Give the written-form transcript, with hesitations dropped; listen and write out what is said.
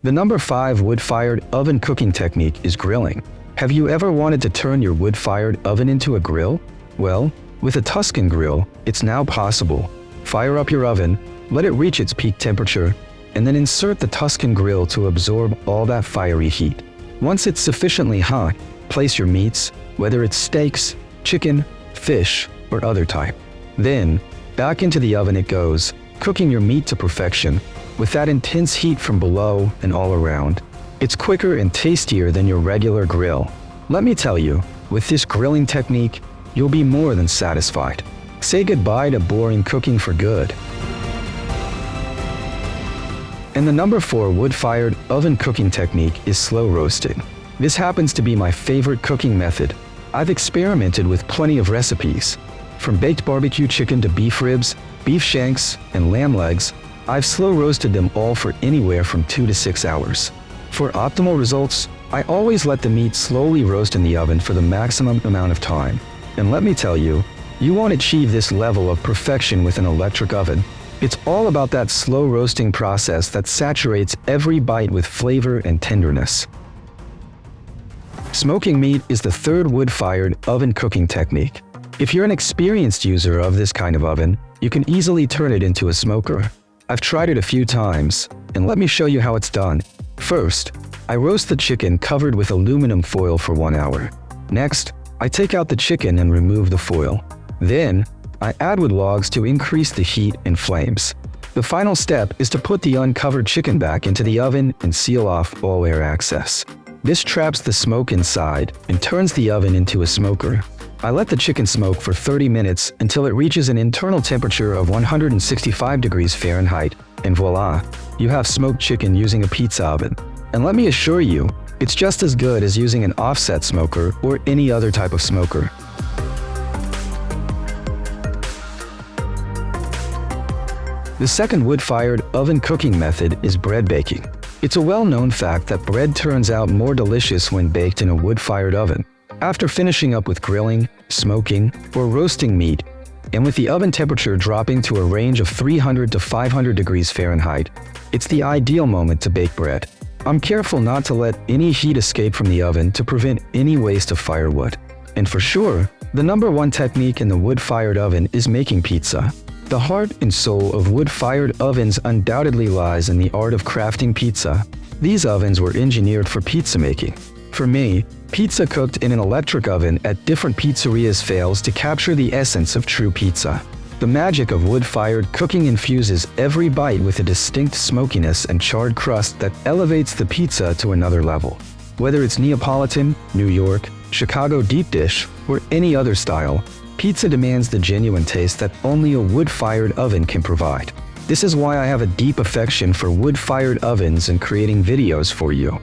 The number 5 wood-fired oven cooking technique is grilling. Have you ever wanted to turn your wood-fired oven into a grill? Well, with a Tuscan grill, it's now possible. Fire up your oven, let it reach its peak temperature, and then insert the Tuscan grill to absorb all that fiery heat. Once it's sufficiently hot, place your meats, whether it's steaks, chicken, fish, or other type. Then, back into the oven it goes, cooking your meat to perfection, with that intense heat from below and all around. It's quicker and tastier than your regular grill. Let me tell you, with this grilling technique, you'll be more than satisfied. Say goodbye to boring cooking for good. And the number 4 wood-fired oven cooking technique is slow roasting. This happens to be my favorite cooking method. I've experimented with plenty of recipes. From baked barbecue chicken to beef ribs, beef shanks, and lamb legs, I've slow roasted them all for anywhere from 2 to 6 hours. For optimal results, I always let the meat slowly roast in the oven for the maximum amount of time. And let me tell you, you won't achieve this level of perfection with an electric oven. It's all about that slow roasting process that saturates every bite with flavor and tenderness. Smoking meat is the 3rd wood-fired oven cooking technique. If you're an experienced user of this kind of oven, you can easily turn it into a smoker. I've tried it a few times, and let me show you how it's done. First, I roast the chicken covered with aluminum foil for 1 hour. Next, I take out the chicken and remove the foil. Then, I add wood logs to increase the heat and flames. The final step is to put the uncovered chicken back into the oven and seal off all air access. This traps the smoke inside and turns the oven into a smoker. I let the chicken smoke for 30 minutes until it reaches an internal temperature of 165 degrees Fahrenheit, and voila, you have smoked chicken using a pizza oven. And let me assure you, it's just as good as using an offset smoker or any other type of smoker. The 2nd wood-fired oven cooking method is bread baking. It's a well-known fact that bread turns out more delicious when baked in a wood-fired oven. After finishing up with grilling, smoking, or roasting meat, and with the oven temperature dropping to a range of 300 to 500 degrees Fahrenheit, it's the ideal moment to bake bread. I'm careful not to let any heat escape from the oven to prevent any waste of firewood. And for sure, the number 1 technique in the wood-fired oven is making pizza. The heart and soul of wood-fired ovens undoubtedly lies in the art of crafting pizza. These ovens were engineered for pizza making. For me, pizza cooked in an electric oven at different pizzerias fails to capture the essence of true pizza. The magic of wood-fired cooking infuses every bite with a distinct smokiness and charred crust that elevates the pizza to another level. Whether it's Neapolitan, New York, Chicago deep dish, or any other style, pizza demands the genuine taste that only a wood-fired oven can provide. This is why I have a deep affection for wood-fired ovens and creating videos for you.